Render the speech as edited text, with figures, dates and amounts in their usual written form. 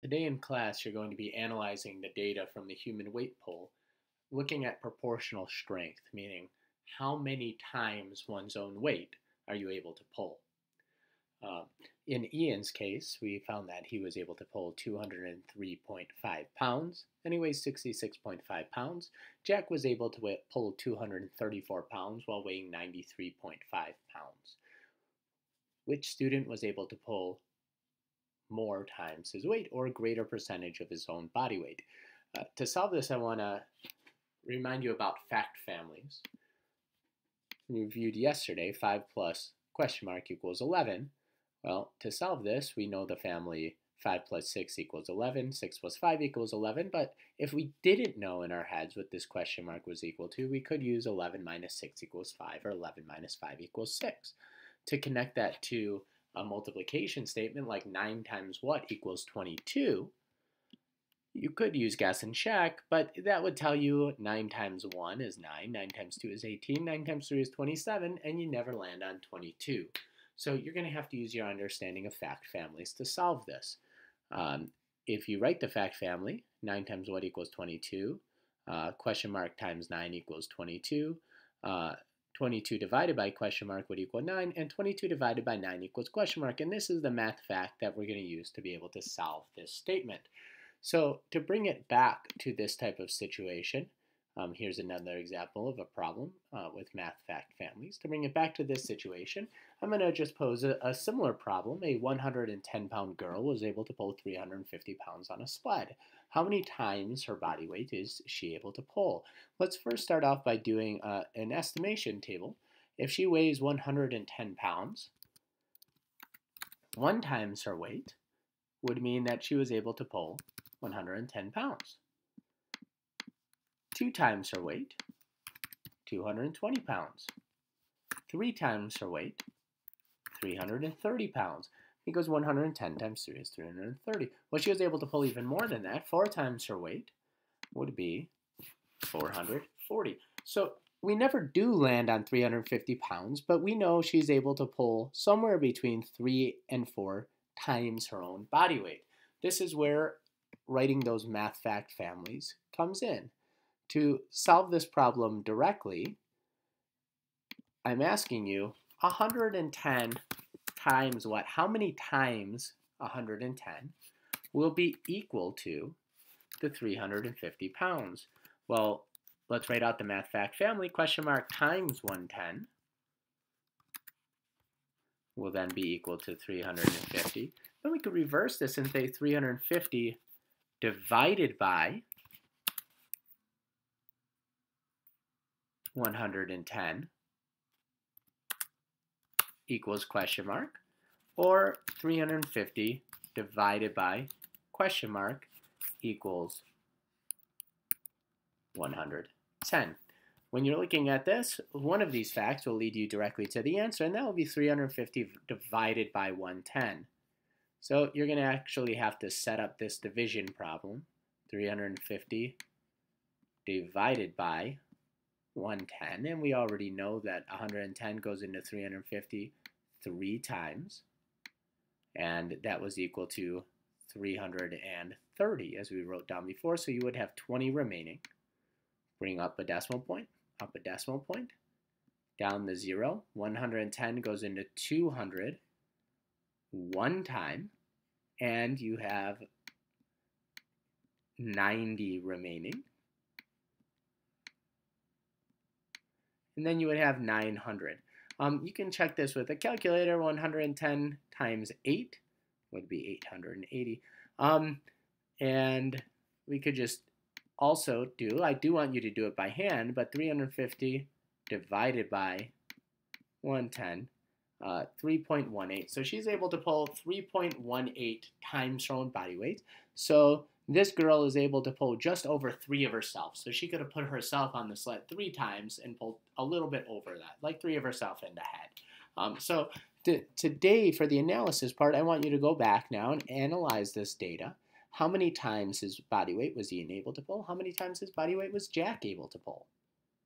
Today in class, you're going to be analyzing the data from the human weight poll, looking at proportional strength, meaning how many times one's own weight are you able to pull. Uh, in Ian's case, we found that he was able to pull 203.5 pounds, and he weighs 66.5 pounds. Jack was able to pull 234 pounds while weighing 93.5 pounds. Which student was able to pull more times his weight or a greater percentage of his own body weight? To solve this, I want to remind you about fact families. We reviewed yesterday 5 plus question mark equals 11. Well, to solve this, we know the family 5 plus 6 equals 11, 6 plus 5 equals 11, but if we didn't know in our heads what this question mark was equal to, we could use 11 minus 6 equals 5 or 11 minus 5 equals 6. To connect that to a multiplication statement like 9 times what equals 22, you could use guess and check, but that would tell you 9 times 1 is 9, 9 times 2 is 18, 9 times 3 is 27, and you never land on 22. So you're going to have to use your understanding of fact families to solve this. If you write the fact family, 9 times what equals 22, question mark times 9 equals 22, 22 divided by question mark would equal 9, and 22 divided by 9 equals question mark. And this is the math fact that we're going to use to be able to solve this statement. So to bring it back to this type of situation, here's another example of a problem with math fact families. To bring it back to this situation, I'm going to just pose a similar problem. A 110-pound girl was able to pull 350 pounds on a sled. How many times her body weight is she able to pull? Let's first start off by doing an estimation table. If she weighs 110 pounds, 1 times her weight would mean that she was able to pull 110 pounds. 2 times her weight, 220 pounds. 3 times her weight, 330 pounds. Because 110 times 3 is 330. Well, she was able to pull even more than that. 4 times her weight would be 440. So we never do land on 350 pounds, but we know she's able to pull somewhere between 3 and 4 times her own body weight. This is where writing those math fact families comes in. To solve this problem directly, I'm asking you 110 times what? How many times 110 will be equal to the 350 pounds? Well, let's write out the math fact family. Question mark times 110 will then be equal to 350. Then we could reverse this and say 350 divided by 110 equals question mark, or 350 divided by question mark equals 110. When you're looking at this, one of these facts will lead you directly to the answer, and that will be 350 divided by 110. So you're going to actually have to set up this division problem. 350 divided by 110, and we already know that 110 goes into 350 3 times, and that was equal to 330 as we wrote down before, so you would have 20 remaining. Bring up a decimal point, down the 0. 110 goes into 200 one time, and you have 90 remaining. And then you would have 900. You can check this with a calculator. 110 times 8 would be 880. And we could just also do, I do want you to do it by hand, but 350 divided by 110, 3.18. So she's able to pull 3.18 times her own body weight. So this girl is able to pull just over 3 of herself. So she could have put herself on the sled 3 times and pulled a little bit over that, like 3 of herself in the head. So today, for the analysis part, I want you to go back now and analyze this data. How many times his body weight was Ian able to pull? How many times his body weight was Jack able to pull?